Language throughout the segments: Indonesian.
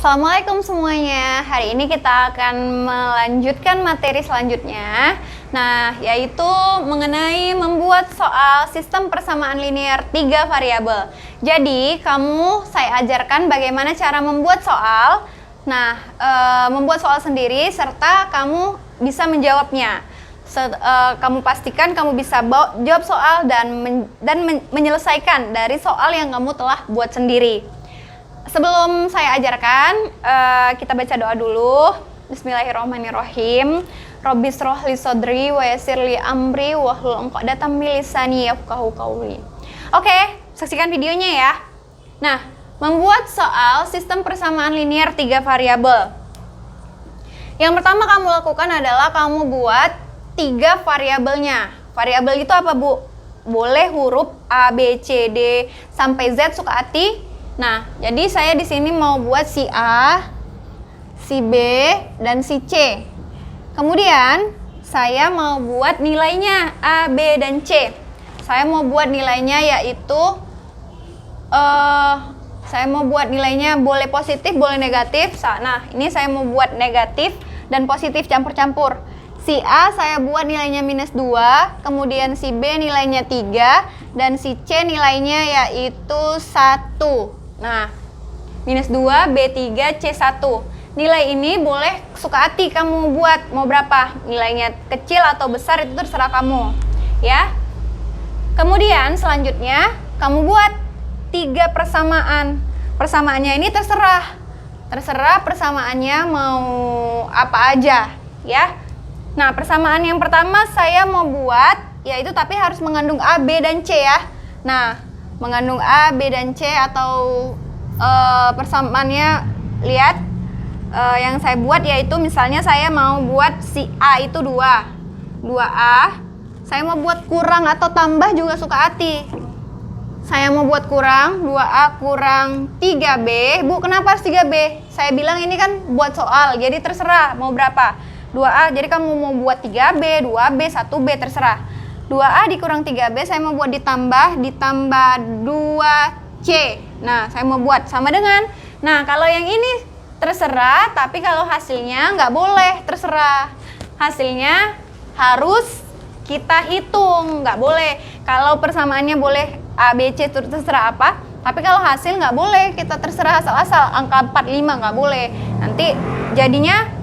Assalamualaikum semuanya. Hari ini kita akan melanjutkan materi selanjutnya. Nah, yaitu mengenai membuat soal sistem persamaan linear 3 variabel. Jadi, saya ajarkan bagaimana cara membuat soal. Nah, membuat soal sendiri serta kamu bisa menjawabnya. Kamu pastikan kamu bisa jawab soal dan menyelesaikan dari soal yang kamu telah buat sendiri. Sebelum saya ajarkan, kita baca doa dulu. Bismillahirrahmanirrahim. Rabbi shrah li sadri wa yassir li amri wahlul 'uqdatam min lisani yafqahu qawli. Oke, saksikan videonya ya. Nah, membuat soal sistem persamaan linear 3 variabel. Yang pertama kamu lakukan adalah kamu buat 3 variabelnya. Variabel itu apa, Bu? Boleh huruf A, B, C, D sampai Z suka hati. Nah, jadi saya di sini mau buat si A, si B, dan si C. Kemudian saya mau buat nilainya A, B, dan C. Saya mau buat nilainya yaitu saya mau buat nilainya boleh positif, boleh negatif. Nah, ini saya mau buat negatif dan positif campur-campur. Si A saya buat nilainya -2, kemudian si B nilainya 3, dan si C nilainya yaitu 1. Nah, -2, B3, C1. Nilai ini boleh suka hati kamu buat, mau berapa? Nilainya kecil atau besar itu terserah kamu, ya. Kemudian selanjutnya kamu buat 3 persamaan. Persamaannya ini terserah persamaannya mau apa aja, ya. Nah, persamaan yang pertama saya mau buat, yaitu tapi harus mengandung A, B, dan C ya. Nah, mengandung A, B, dan C atau persamaannya, lihat yang saya buat yaitu misalnya saya mau buat si A itu 2A. Saya mau buat kurang atau tambah juga suka hati. Saya mau buat kurang, 2A kurang 3B. Bu, kenapa harus 3B? Saya bilang ini kan buat soal, jadi terserah mau berapa. 2A, jadi kamu mau buat 3B, 2B, 1B, terserah. 2A dikurang 3B, saya mau buat ditambah 2C. Nah, saya mau buat sama dengan. Nah, kalau yang ini terserah, tapi kalau hasilnya nggak boleh terserah. Hasilnya harus kita hitung, nggak boleh. Kalau persamaannya boleh A, B, C, terserah apa. Tapi kalau hasil nggak boleh, kita terserah asal-asal. Angka 45 nggak boleh. Nanti jadinya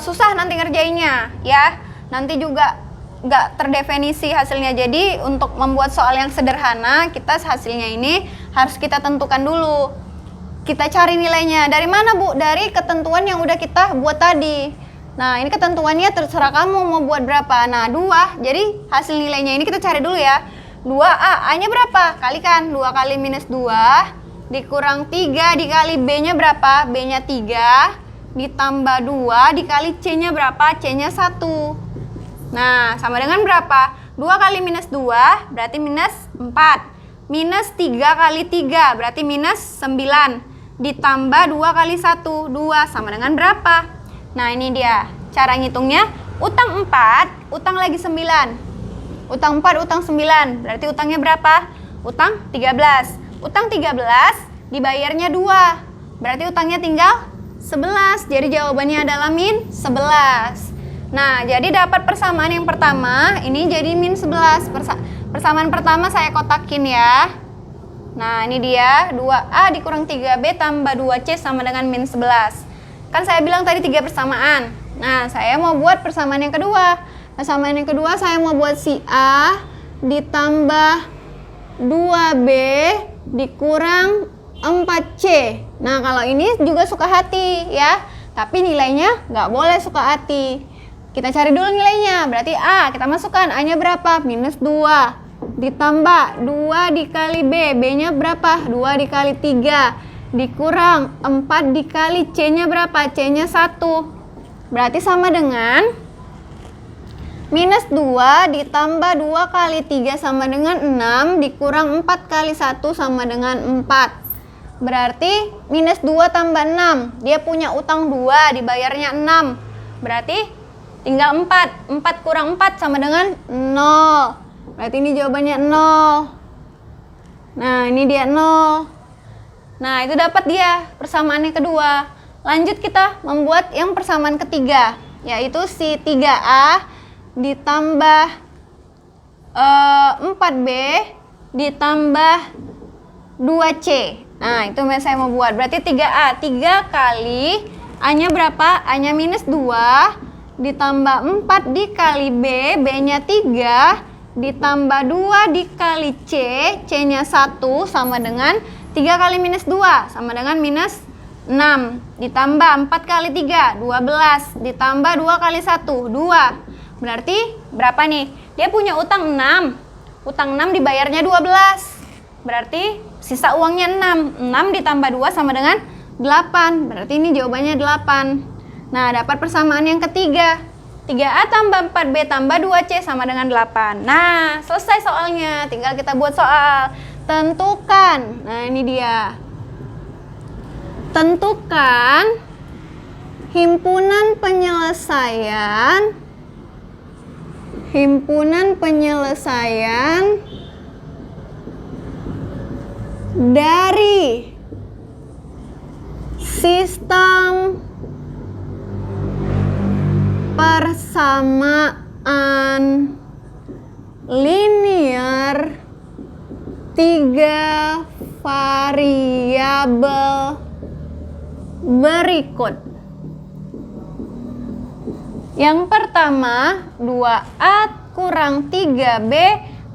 susah nanti ngerjainnya ya, nanti juga nggak terdefinisi hasilnya. Jadi untuk membuat soal yang sederhana, kita hasilnya ini harus kita tentukan dulu. Kita cari nilainya dari mana, Bu? Dari ketentuan yang udah kita buat tadi. Nah, ini ketentuannya terserah kamu mau buat berapa. Nah, 2, jadi hasil nilainya ini kita cari dulu ya. 2A, A-nya berapa? Kalikan 2 kali -2 dikurang 3 dikali B-nya berapa? B-nya 3 ditambah 2 dikali C-nya berapa? C-nya 1. Nah, sama dengan berapa? 2 kali -2 berarti -4. -3 kali 3 berarti -9. Ditambah 2 kali 1, 2 sama dengan berapa? Nah, ini dia cara ngitungnya. Utang 4, utang lagi 9. Utang 4, utang 9. Berarti utangnya berapa? Utang 13. Utang 13 dibayarnya 2. Berarti utangnya tinggal 11. Jadi jawabannya adalah -11. Nah, jadi dapat persamaan yang pertama, ini jadi -11. Persamaan pertama saya kotakin ya. Nah, ini dia, 2A dikurang 3B tambah 2C sama dengan -11. Kan saya bilang tadi 3 persamaan. Nah, saya mau buat persamaan yang kedua. Persamaan yang kedua saya mau buat si A ditambah 2B dikurang 4C. Nah, kalau ini juga suka hati ya, tapi nilainya nggak boleh suka hati. Kita cari dulu nilainya. Berarti A, kita masukkan A-nya berapa? -2 ditambah 2 dikali B, B-nya berapa? 2 dikali 3 dikurang 4 dikali C-nya berapa? C-nya 1. Berarti sama dengan -2 ditambah 2 kali 3 sama dengan 6 dikurang 4 kali 1 sama dengan 4. Berarti -2 tambah 6, dia punya utang 2, dibayarnya 6. Berarti tinggal 4. 4 kurang 4 sama dengan 0. Berarti ini jawabannya 0. Nah, ini dia 0. Nah, itu dapat dia persamaan yang kedua. Lanjut kita membuat yang persamaan ketiga, yaitu si 3A ditambah 4B ditambah 2C. Nah, itu yang saya mau buat. Berarti 3A, 3 kali A-nya berapa? A-nya minus 2 ditambah 4 dikali B, B-nya 3 ditambah 2 dikali C, C-nya 1 sama dengan 3 kali minus 2 sama dengan minus 6 ditambah 4 kali 3, 12 ditambah 2 kali 1, 2. Berarti berapa nih? Dia punya utang 6. Utang 6 dibayarnya 12. Berarti sisa uangnya 6. 6 ditambah 2 sama dengan 8. Berarti ini jawabannya 8. Nah, dapat persamaan yang ketiga. 3A tambah 4B tambah 2C sama dengan 8. Nah, selesai soalnya. Tinggal kita buat soal. Tentukan. Nah, ini dia. Tentukan himpunan penyelesaian dari sistem persamaan linear 3 variabel berikut. Yang pertama, 2A kurang 3B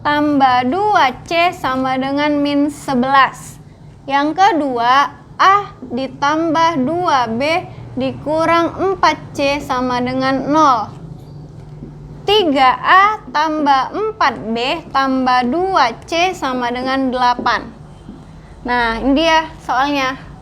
tambah 2C sama dengan min 11. Yang kedua, A ditambah 2B dikurang 4C sama dengan 0. 3A tambah 4B tambah 2C sama dengan 8. Nah, ini dia soalnya.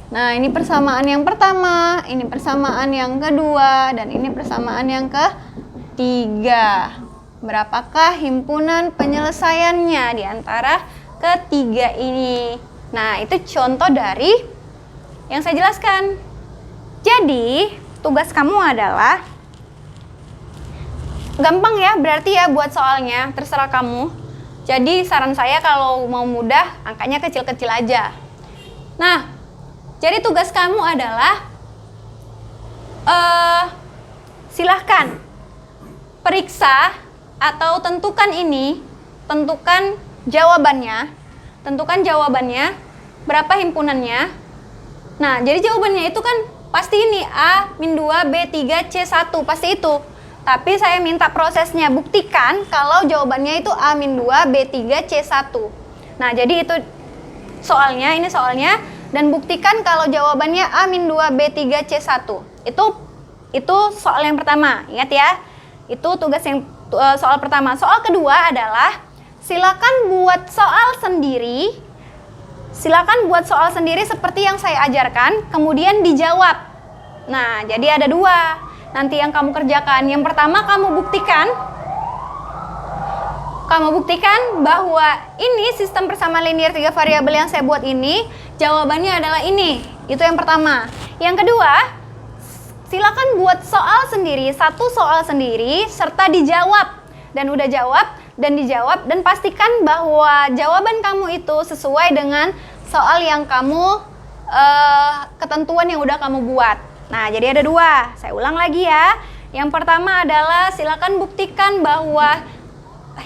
Nah, ini persamaan yang pertama, ini persamaan yang kedua, dan ini persamaan yang ketiga. Berapakah himpunan penyelesaiannya di antara ketiga ini? Nah, itu contoh dari yang saya jelaskan. Jadi, tugas kamu adalah gampang ya, berarti ya buat soalnya, terserah kamu. Jadi, saran saya kalau mau mudah, angkanya kecil-kecil aja. Nah, jadi tugas kamu adalah silahkan periksa atau tentukan jawabannya, berapa himpunannya. Nah, jadi jawabannya itu kan pasti ini A, min 2, B, 3, C, 1, pasti itu. Tapi saya minta prosesnya, buktikan kalau jawabannya itu A, min 2, B, 3, C, 1. Nah, jadi itu soalnya, ini soalnya. Dan buktikan kalau jawabannya A min 2 B 3 C 1. Itu soal yang pertama. Ingat ya. Itu tugas yang soal pertama. Soal kedua adalah silakan buat soal sendiri. Silakan buat soal sendiri seperti yang saya ajarkan, kemudian dijawab. Nah, jadi ada 2. Nanti yang kamu kerjakan. Yang pertama kamu buktikan bahwa ini sistem persamaan linear 3 variabel yang saya buat ini, jawabannya adalah ini. Itu yang pertama. Yang kedua, silakan buat soal sendiri, satu soal sendiri, serta dijawab. Dan udah jawab, dan dijawab, dan pastikan bahwa jawaban kamu itu sesuai dengan soal yang kamu, ketentuan yang udah kamu buat. Nah, jadi ada 2. Saya ulang lagi ya. Yang pertama adalah silakan buktikan bahwa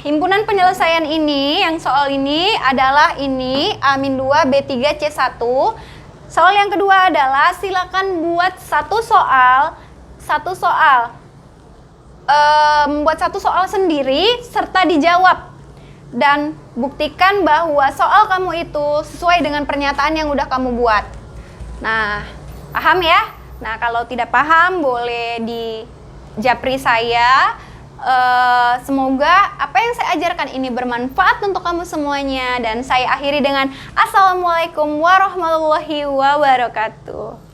himpunan penyelesaian ini, yang soal ini adalah ini A-2 B3 C1. Soal yang kedua adalah silakan buat membuat satu soal sendiri serta dijawab. Dan buktikan bahwa soal kamu itu sesuai dengan pernyataan yang udah kamu buat. Nah, paham ya? Nah, kalau tidak paham boleh di japri saya. Semoga apa yang saya ajarkan ini bermanfaat untuk kamu semuanya, dan saya akhiri dengan Assalamualaikum warahmatullahi wabarakatuh.